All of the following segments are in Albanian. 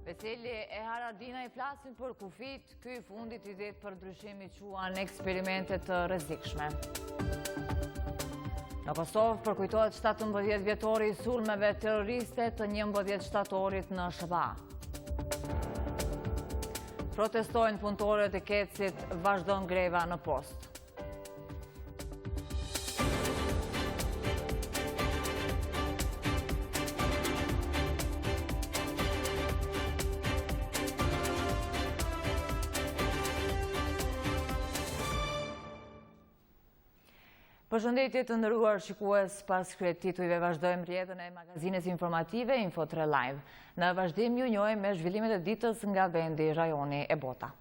Veseli e Haradina i flasin për kufit, ky i fundit i det për ndryshimi quan eksperimentet të rrezikshme. Në Kosovë përkujtohet 17 vjetori i sulmeve terroriste të 11 shtatorit në SBA. Protestojnë punëtorët e Kecit, vazhdon greva në post. Përshëndetje të nderuar shikues, pas kryetitujve vazhdojmë rrjedhën e magazines informative Info3Live. Në vazhdim ju njohim me zhvillimet e ditës nga vendi, rajoni e Bota.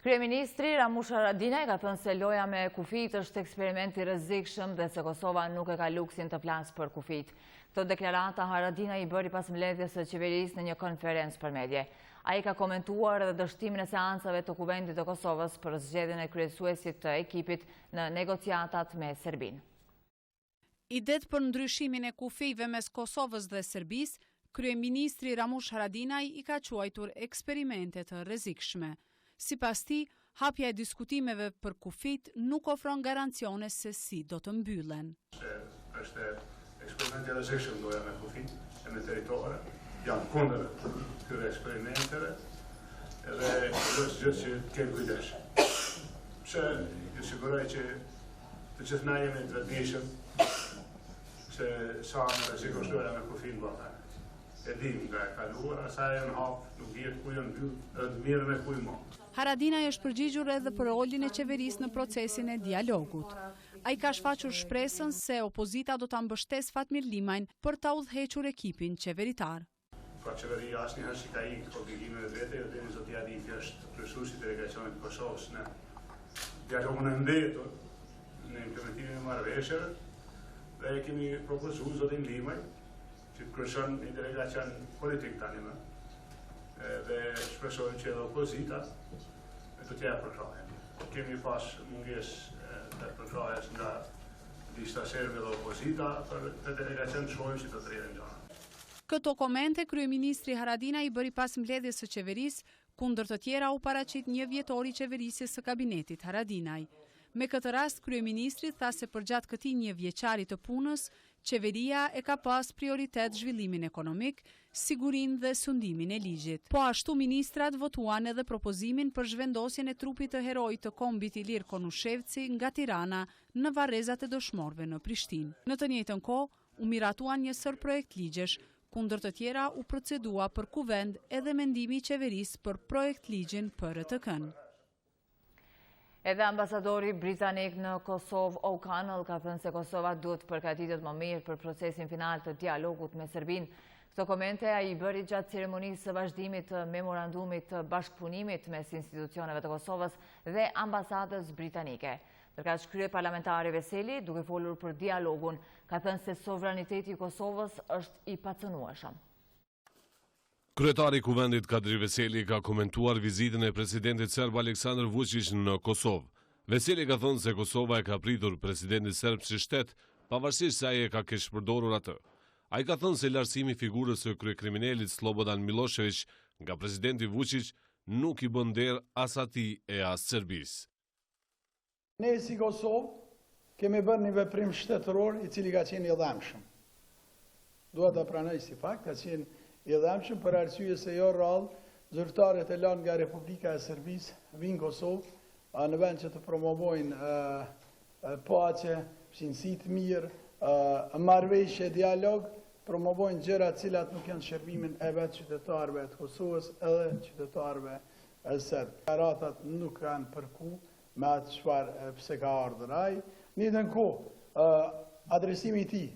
Kryeministri Ramush Haradinaj ka thënë se loja me kufit është eksperimenti rrezikshëm dhe se Kosova nuk e ka luksin të flasë për kufit. Këtë deklarata Haradinaj i bëri pas mbledhjes së qeverisë në një konferencë për medje. Ai ka komentuar edhe dështimin e seancave të Kuvendit të Kosovës për zgjedhjen e kryesuesit të ekipit në negociatat me Serbinë. Idet për ndryshimin e kufijve mes Kosovës dhe Serbisë, kryeministri Ramush Haradinaj i ka quajtur eksperimente të rrezikshme. Sipas tij, hapja e diskutimeve për kufit nuk ofron garancione se si do të mbyllen. Është eksperimenti i rrezikshëm loja me kufit e me territore. Janë kundër këtyre eksperimenteve edhe është gjë që kemë kujdes. Pse ju siguroj që të gjithë na jemi të vetëdijshëm se sa në rrezik është loja me kufin bota. E dim nga e kaluara, sa e në hap, nuk dihet ku janë mbyll, edhe të mirë me ku i mo. Haradinaj është përgjigjur edhe për rolin e qeverisë në procesin e dialogut. Ai ka shfaqur shpresën se opozita do ta mbështesë Fatmir Limajin për ta udhëhequr ekipin qeveritar. Pra qeveria asnjëherë si ka ikë obligimet e vete, dhe Deni Zoti Arifi është kryesuesi i delegacionit të Kosovës në dialogun e ndetur në implementimin e marrëveshjeve dhe kemi propozuar zotin Limaj që kryeson një delegacion politik tani më dhe shpresojmë që edhe opozita do të japë përkrahje. Kemi pas mungesë të përkrahjes nga lista serbe dhe opozita për të delegacion të shohim si të rrjedhin gjëra. Këto komente kryeministri Haradinaj i bëri pas mbledhjes së qeverisë, kundër të tjera u paraqit një vjetor i qeverisjes së kabinetit Haradinaj. Me këtë rast, kryeministri tha se përgjatë këtij një vjeçari të punës, qeveria e ka pas prioritet zhvillimin ekonomik, sigurinë dhe sundimin e ligjit. Po ashtu ministrat votuan edhe propozimin për zhvendosjen e trupit të heroit të kombit Ilir Konushevci nga Tirana në varrezat e dëshmorëve në Prishtinë. Në të njëjtën kohë, u miratuan një sër projekt ligjesh, kundër të tjera u procedua për kuvend edhe mendimi i qeverisë për projekt ligjin për RTK-n. Edhe ambasadori britanik në Kosovë, O'Connell, ka thënë se Kosova duhet përgatitet më mirë për procesin final të dialogut me Serbinë. Këto komente ai i bëri gjatë ceremonisë së vazhdimit të memorandumit të bashkëpunimit mes institucioneve të Kosovës dhe ambasadës britanike. Ndërkaq krye parlamentari Veseli, duke folur për dialogun, ka thënë se sovraniteti i Kosovës është i pacënueshëm. Kryetari i Kuvendit Kadri Veseli ka komentuar vizitën e presidentit serb Aleksandar Vučić në Kosovë. Veseli ka thënë se Kosova e ka pritur presidentit serb si shtet, pavarësisht se ai e ka keqpërdorur atë. Ai ka thënë se lartësimi i figurës së kryekriminalit Slobodan Milošević nga presidenti Vučić nuk i bën nder as atij e as Serbisë. Ne si Kosovë kemi bërë një veprim shtetëror i cili ka qenë i dhëmshëm. Dua ta pranoj si fakt, ka qenë i dhëmshëm për arsye se jo rrallë zyrtarët e lanë nga Republika e Serbisë vinë Kosovë në vend që të promovojnë paqe, fshinësi të mirë, marrëveshje, dialog, promovojnë gjëra të cilat nuk janë shërbimin e vetë qytetarëve të Kosovës edhe qytetarëve e serbë. Ratat nuk kanë përku me atë çfarë pse ka ardhur ai. Në një kohë, adresimi i tij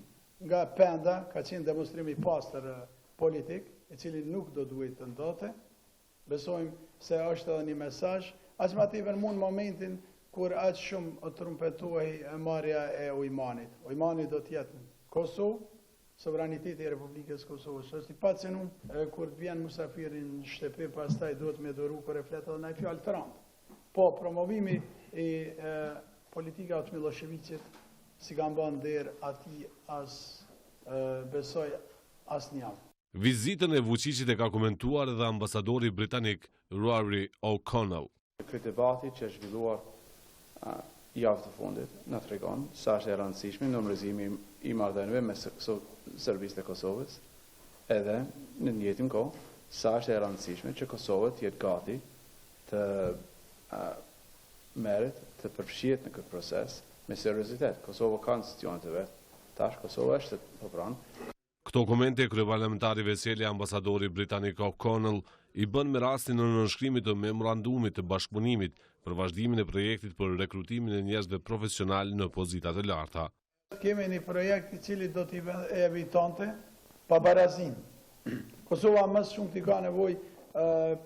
nga Penda ka qenë demonstrim i pastër politik, i cili nuk do duhet të ndodhte. Besojmë se është edhe një mesazh, as më tepër në momentin kur aq shumë trumpetohej marrja e Ujmanit. Ujmani do të jetë në Kosovë, sovraniteti i Republikës Kosovës është i pacënuar, kur të vjen musafiri në shtëpi, pastaj duhet me doru kur e flet edhe në fjalë Trump. Po, promovimi i politika të Miloševićit si kanë bën der ati as besoj asnjë. Vizitën e Vučićit e ka komentuar edhe ambasadori britanik Rory O'Connell. Ky debati që është zhvilluar javë të fundit na tregon sa është e rëndësishme normalizimi i marrëdhënieve mes Serbisë dhe Kosovës, edhe në të njëjtin kohë sa është e rëndësishme që Kosova të jetë gati të merret të përfshihet në këtë proces me seriozitet. Kosova ka institucionet e vet. Tash Kosova është të pranë. Këto komente kryeparlamentari Veseli ambasadori britanik O'Connell i bën me rastin në nënshkrimit të memorandumit të bashkëpunimit për vazhdimin e projektit për rekrutimin e njerëzve profesional në pozita të larta. Kemi një projekt i cili do t'i evitonte pabarazin. Kosova më shumë t'i ka nevojë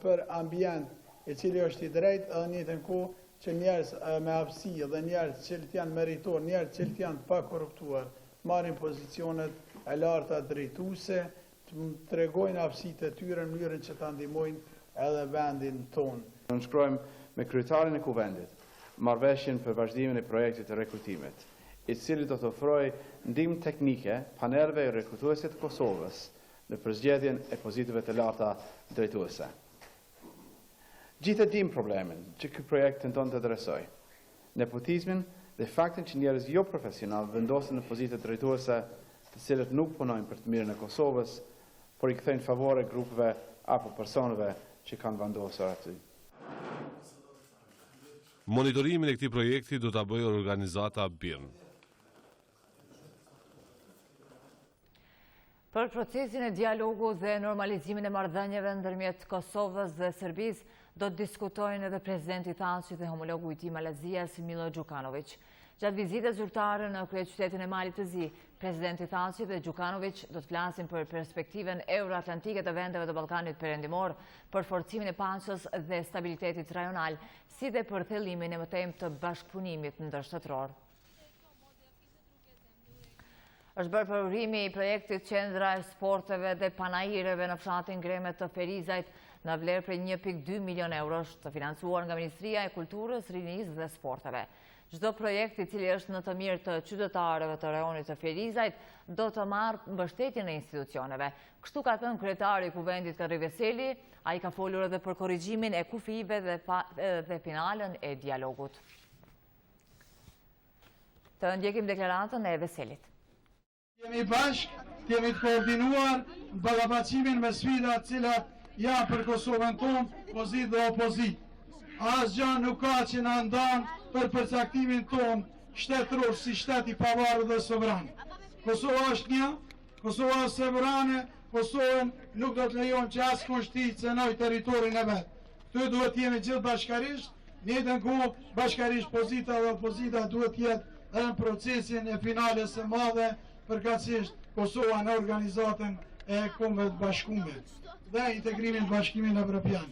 për ambient i cili është i drejtë edhe në njëjtën kohë që njerëz me aftësi dhe njerëz që janë meritor, njerëz që janë pa korruptuar, marrin pozicionet e larta drejtuese, të tregojnë aftësitë e tyre në mënyrën që ta ndihmojnë edhe vendin tonë. Ne shkruajmë me kryetarin e kuvendit marrëveshjen për vazhdimin e projektit të rekrutimit, i cili do të ofrojë ndihmë teknike panelëve rekrutuese të Kosovës në përzgjedhjen e pozitave të larta drejtuese. Gjithë e dim problemin që ky projekt tenton të adresojë, nepotizmin dhe faktin që njerëz jo profesional vendosen në pozita drejtuese të cilët nuk punojnë për të mirën e Kosovës, por i kthejnë favore grupeve apo personave që kanë vendosur aty. Monitorimin e këtij projekti do ta bëjë organizata BIRN. Për procesin e dialogu dhe normalizimin e marrëdhënieve ndërmjet Kosovës dhe Serbisë do të diskutojnë edhe presidenti Thaçi dhe homologu i tij Malazias Milo Đukanović. Gjatë vizitës zyrtare në kryeqytetin e Malit të Zi, presidenti Thaçi dhe Đukanović do të flasin për perspektiven euroatlantike të vendeve të Ballkanit Perëndimor, për forcimin e paqes dhe stabilitetit rajonal, si dhe për thellimin e mëtejmë të bashkëpunimit ndërshtëror. Është bërë përurimi i projektit Qendra e Sporteve dhe Panajireve në fshatin Gremet të Ferizajt në vlerë për 1.2 milion eurosh, të financuar nga Ministria e Kulturës, Rinisë dhe Sporteve. Çdo projekt i cili është në të mirë të qytetarëve të rajonit të Ferizajt do të marrë mbështetjen e institucioneve. Kështu ka thënë kryetari i Kuvendit Kadri Veseli, ai ka folur edhe për korrigjimin e kufive dhe finalen e dialogut. Të ndjekim deklaratën e Veselit. Jemi bashkë, jemi të koordinuar në ballafaqim me sfidat cilat janë për Kosovën tonë, pozitë dhe opozitë. Asgjë nuk ka që na ndan për përcaktimin tonë shtetëror si shtet i pavarur dhe sovran. Kosova është një, Kosova është sovrane, Kosovën nuk do të lejon që askush të cenojë territorin e vet. Këtu duhet të jemi gjithë bashkarisht, në njëjtën kohë bashkarisht pozita dhe opozita duhet të jetë edhe në procesin e finales së madhe, përkatësisht Kosova në organizatën e Kombeve të Bashkuara dhe integrimin bashkimin evropian.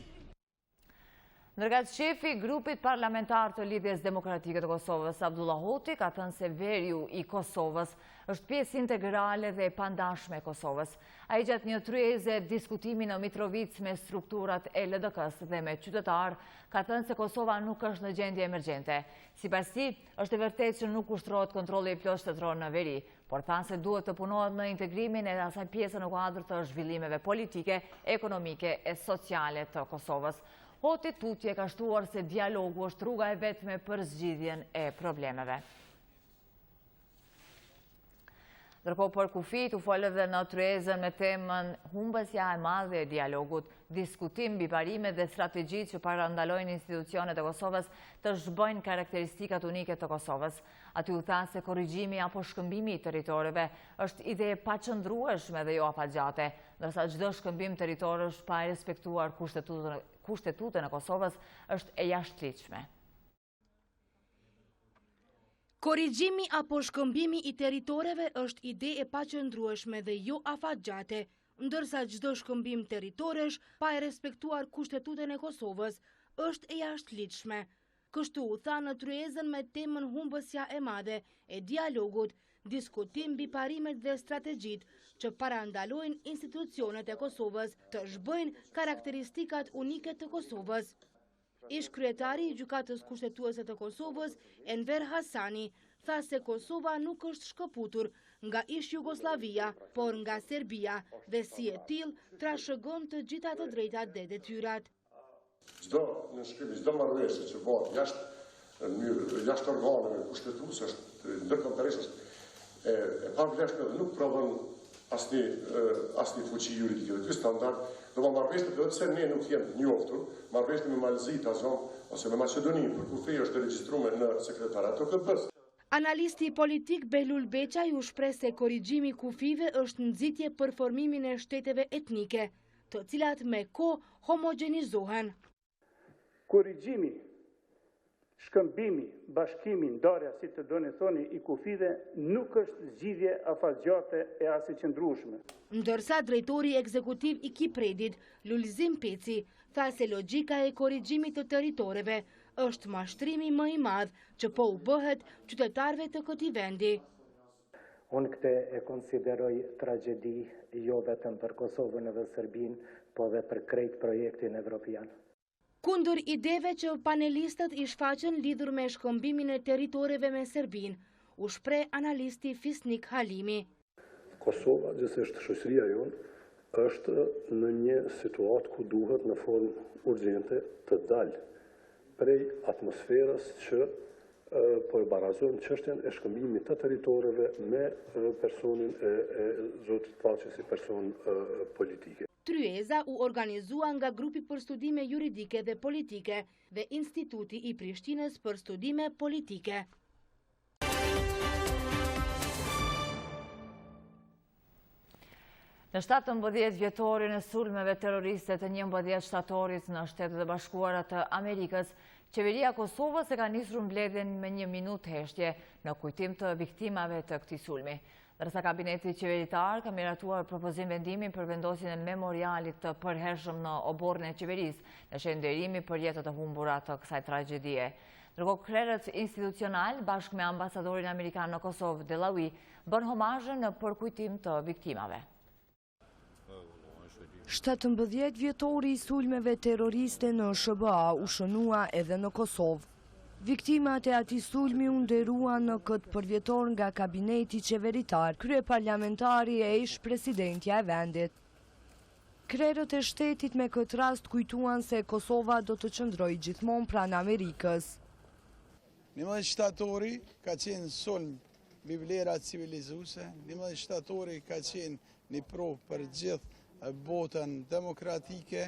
Ndërgat shefi i grupit parlamentar të Lidhjes Demokratike të Kosovës, Abdullah Hoti, ka thënë se veriu i Kosovës është pjesë integrale dhe e pandashme e Kosovës. Ai gjatë një tryeze diskutimi në Mitrovic me strukturat e LDK-s dhe me qytetarë, ka thënë se Kosova nuk është në gjendje emergjente. Sipas tij, është e vërtetë që nuk ushtrohet kontrolli i plot shtetëror në veri, por thanë se duhet të punohet në integrimin e asaj pjese në kuadër të zhvillimeve politike, ekonomike e sociale të Kosovës. Hoti tutje ka shtuar se dialogu është rruga e vetme për zgjidhjen e problemeve. Ndërkohë për kufit u folë edhe në tryezën me temën humbësja e madhe e dialogut, diskutim mbi parimet dhe strategjitë që parandalojnë institucionet e Kosovës të zhbojnë karakteristikat unike të Kosovës. Aty u tha se korrigjimi apo shkëmbimi i territoreve është ide e paqëndrueshme dhe jo afatgjate, ndërsa çdo shkëmbim territorësh pa e respektuar kushtetutën e Kosovës është e jashtëligjshme. Korrigjimi apo shkëmbimi i territoreve është ide e paqëndrueshme dhe jo afatgjate, ndërsa çdo shkëmbim territoresh pa e respektuar kushtetutën e Kosovës është e jashtëligjshme. Kështu u tha në tryezën me temën humbësja e madhe e dialogut, diskutim mbi parimet dhe strategjitë që parandalojnë institucionet e Kosovës të zhbojnë karakteristikat unike të Kosovës. Ish kryetari i gjykatës kushtetuese të Kosovës, Enver Hasani, tha se Kosova nuk është shkëputur nga ish Jugoslavia, por nga Serbia dhe si e tillë trashëgon të gjitha të drejtat dhe detyrat. Çdo nënshkrim, çdo marrëveshje që bëhet jashtë organeve kushtetuese është ndërkombëtarisht e pavlefshme dhe nuk provon asnjë fuqi juridike. Ky standard do të marrëveshje edhe pse ne nuk jemi të njohur, marrëveshje me Malzi, Tazon ose me Maqedoninë, për kufij është regjistruar në sekretariat të KP-s. Analisti politik Behlul Beqaj u shpreh se korrigjimi i kufive është nxitje për formimin e shteteve etnike, të cilat me kohë homogenizohen. Korrigjimi, shkëmbimi, bashkimi, ndarja, si të doni thoni, i kufive nuk është zgjidhje afatgjate e as e qëndrueshme. Ndërsa drejtori ekzekutiv i Kipredit, Lulzim Peci, tha se logjika e korrigjimit të territoreve është mashtrimi më i madh që po u bëhet qytetarëve të këtij vendi. Unë këtë e konsideroj tragjedi jo vetëm për Kosovën dhe Serbinë, po dhe për krejt projektin evropian. Kundër ideve që panelistët i shfaqën lidhur me shkëmbimin e territoreve me Serbinë, u shpreh analisti Fisnik Halimi. Kosova, gjithsesi shoqëria jonë, është në një situatë ku duhet në formë urgjente të dalë prej atmosferës që po e barazon çështjen e shkëmbimit të territoreve me personin e zotit Paçi si person politike. Tryeza u organizua nga Grupi për Studime Juridike dhe Politike dhe Instituti i Prishtinës për Studime Politike. Në 17 vjetorin e sulmeve terroriste të 11 shtatorit në Shtetet e Bashkuara të Amerikës, qeveria e Kosovës e ka nisur mbledhjen me 1 minutë heshtje në kujtim të viktimave të këtij sulmi. Ndërsa kabineti qeveritar ka miratuar propozim vendimin për vendosjen e memorialit të përhershëm në oborrin e qeverisë në shënderimi për jetët e humbura të kësaj tragjedie. Ndërkohë krerët institucional bashkë me ambasadorin amerikan në Kosovë, Delawi, bën homazhe në përkujtim të viktimave. 17 vjetori i sulmeve terroriste në SBA u shënua edhe në Kosovë. Viktimat e atij sulmi u nderua në këtë përvjetor nga kabineti qeveritar, kryeparlamentari e ish presidentja e vendit. Krerët e shtetit me këtë rast kujtuan se Kosova do të qëndrojë gjithmonë pranë Amerikës. 11 shtatori ka qenë sulm mbi vlera civilizuese, 11 shtatori ka qenë një provë për gjithë botën demokratike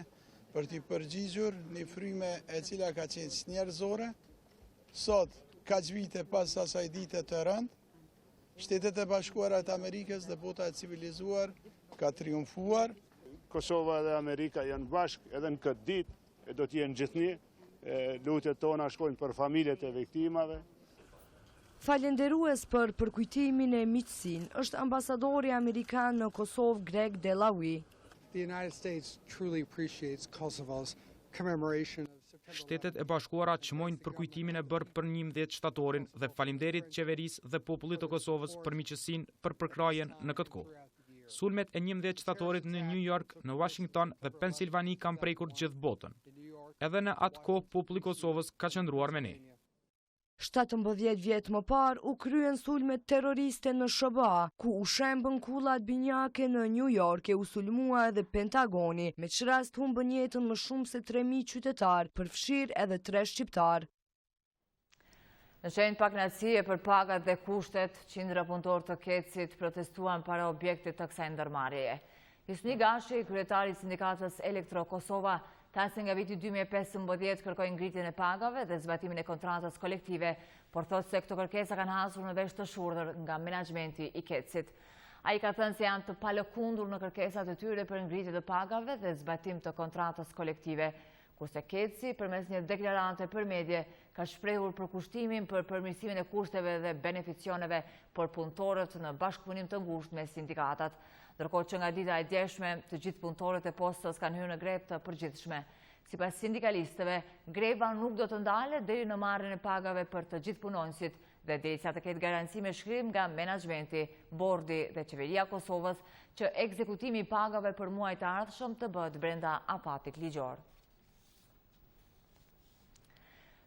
për t'i përgjigjur një fryme e cila ka qenë njerëzore. Sot, kaq vite pas asaj dite të rënd, Shtetet e Bashkuara të Amerikës dhe bota e civilizuar ka triumfuar. Kosova dhe Amerika janë bashkë edhe në këtë ditë e do t'jenë gjithnjë. Lutjet tona shkojnë për familjet e viktimave. Falenderues për përkujtimin e miqësinë është ambasadori amerikan në Kosovë, Greg Delawi. The United States truly appreciates Kosovo's commemoration. Shtetet e Bashkuara çmojnë përkujtimin e bërë për 11 shtatorin dhe faleminderit qeverisë dhe popullit të Kosovës për miqësinë për përkrajen në këtë kohë. Sulmet e 11 shtatorit në New York, në Washington dhe Pensilvani kanë prekur gjithë botën. Edhe në atë kohë populli i Kosovës ka qëndruar me ne. 17 vjet më parë u kryen sulmet terroriste në SBA, ku u shembën kullat binjake në New York e u sulmua edhe Pentagoni, me që rast humbën jetën më shumë se 3.000 qytetarë, përfshirë edhe 3 shqiptarë. Në shenjë pakënaqësie për pagat dhe kushtet, qindra punëtorë të Kecit protestuan para objektit të kësaj ndërmarrjeje. Hisni Gashi, kryetari i sindikatës Elektro Kosova, tha se nga viti 2015 kërkojnë ngritjen e pagave dhe zbatimin e kontratës kolektive, por thotë se këto kërkesa kanë hasur në vesh të shurdhër nga menaxhmenti i Kecit. Ai ka thënë se janë të palëkundur në kërkesat e tyre për ngritje të pagave dhe zbatim të kontratës kolektive, kurse Keci, përmes një deklarante për medje, ka shprehur përkushtimin për përmirësimin e kushteve dhe beneficioneve për punëtorët në bashkëpunim të ngushtë me sindikatat. Ndërkohë që nga dita e djeshme, të gjithë punëtorët e postës kanë hyrë në grev të përgjithshme. Sipas sindikalistëve, greva nuk do të ndalet deri në marrjen e pagave për të gjithë punonësit dhe derisa të ketë garanci me shkrim nga menaxhmenti, bordi dhe qeveria e Kosovës që ekzekutimi i pagave për muajt e ardhshëm të bëhet brenda afatit ligjor.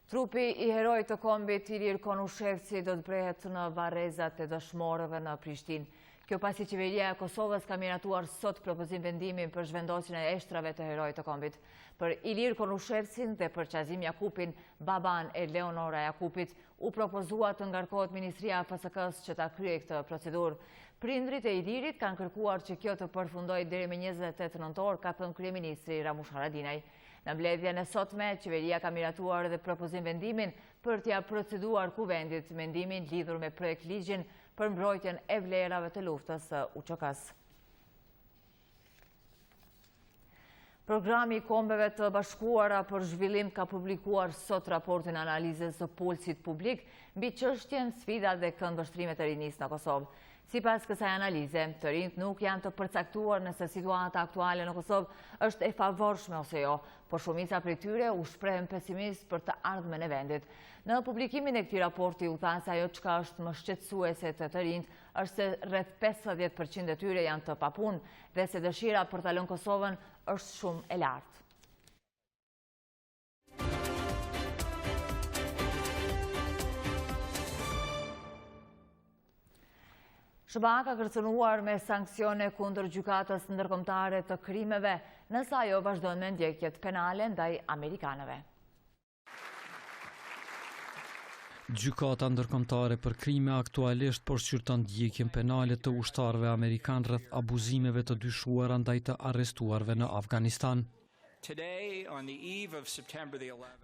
Trupi i herojt të kombit Ilir Konushevci do të brehet në varrezat e dëshmorëve në Prishtinë. Kjo pasi qeveria e Kosovës ka miratuar sot propozim vendimin për zhvendosjen e eshtrave të herojt të kombit. Për Ilir Konushevcin dhe për Qazim Jakupin, baban e Leonora Jakupit, u propozua të ngarkohet Ministria e FSK-s që ta kryej këtë procedurë. Prindrit e Ilirit kanë kërkuar që kjo të përfundojë deri me 28 nëntor, ka thënë kryeministri Ramush Haradinaj. Në mbledhjen e sotme, qeveria ka miratuar edhe propozim vendimin për t'ia proceduar kuvendit mendimin lidhur me projekt ligjin për mbrojtjen e vlerave të luftës së UÇK-s. Programi i Kombeve të Bashkuara për Zhvillim ka publikuar sot raportin analizës së pulsit publik mbi çështjen sfida dhe këndvështrimet e rinisë në Kosovë. Sipas kësaj analize, të rinjt nuk janë të përcaktuar nëse situata aktuale në Kosovë është e favorshme ose jo, por shumica prej tyre u shprehen pesimist për të ardhmen e vendit. Në publikimin e këtij raporti u tha se ajo çka është më shqetësuese të rinjt është se rreth 50% e tyre janë të papunë dhe se dëshira për ta lënë Kosovën është shumë e lartë. SBA ka kërcënuar me sanksione kundër gjykatës ndërkombëtare të krimeve, nëse ajo vazhdon me ndjekjet penale ndaj amerikanëve. Gjykata ndërkombëtare për krime aktualisht përshqyrton ndjekjen penale të ushtarëve amerikan rreth abuzimeve të dyshuara ndaj të arrestuarve në Afganistan.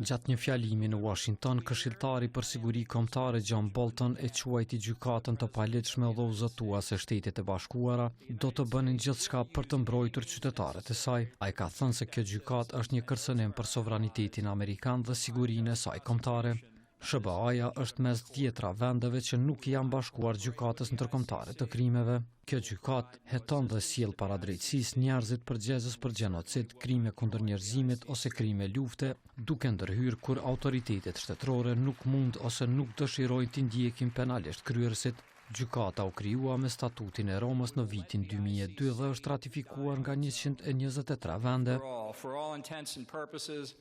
Gjatë një fjalimi në Washington, këshilltari për siguri kombëtare John Bolton e quajti gjykatën të palegjshme dhe u zotua se Shtetet e Bashkuara do të bënin gjithçka për të mbrojtur qytetarët e saj. Ai ka thënë se kjo gjykatë është një kërcënim për sovranitetin amerikan dhe sigurinë e saj kombëtare. SBA-ja është mes dhjetra vendeve që nuk janë bashkuar gjykatës ndërkombëtare të krimeve. Kjo gjykatë heton dhe sjell para drejtësisë njerëzit përgjegjës për gjenocid, krime kundër njerëzimit ose krime lufte, duke ndërhyrë kur autoritetet shtetërore nuk mund ose nuk dëshirojnë të ndjekin penalisht kryerësit. Gjykata u krijua me statutin e Romës në vitin 2002 dhe është ratifikuar nga 123 vende.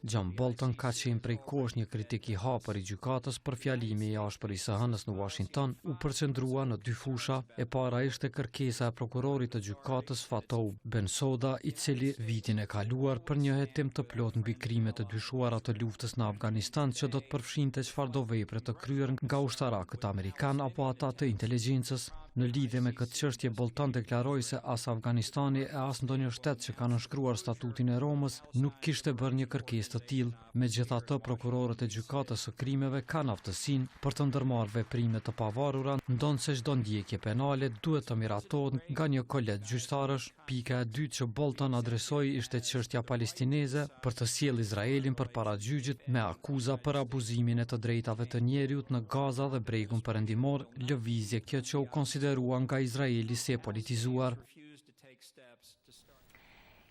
John Bolton ka qenë prej kohësh një kritik i hapër i gjykatës për fjalimin e ashpërisë së hënës në Washington, u përqendrua në dy fusha. E para ishte kërkesa e prokurorit të gjykatës Fatou Bensouda, i cili vitin e kaluar për një hetim të plot mbi krimet të dyshuara të luftës në Afganistan që do të përfshinte çfarëdo vepre të kryer nga ushtarakët amerikan apo ata të inteligjencës. Në lidhje me këtë çështje, Bolton deklaroi se as Afganistani e as ndonjë shtet që ka nënshkruar statutin e Romës nuk kishte bërë një kërkesë të tillë. Megjithatë, prokurorët e gjykatës së krimeve kanë aftësinë për të ndërmarrë veprime të pavarura, ndonse çdo ndjekje penale duhet të miratohet nga një kolegj gjyqtarësh. Pika e dytë që Bolton adresoi ishte çështja palestineze për të sjellë Izraelin përpara gjyqit me akuza për abuzimin e të drejtave të njeriut në Gaza dhe Bregun Perëndimor, lëvizje kjo që u konsiderua nga Izraeli si e politizuar.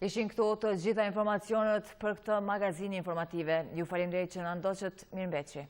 Ishin këto të gjitha informacionet për këtë magazinë informative. Ju falenderoj që na ndoqët, mirëmbëjtje.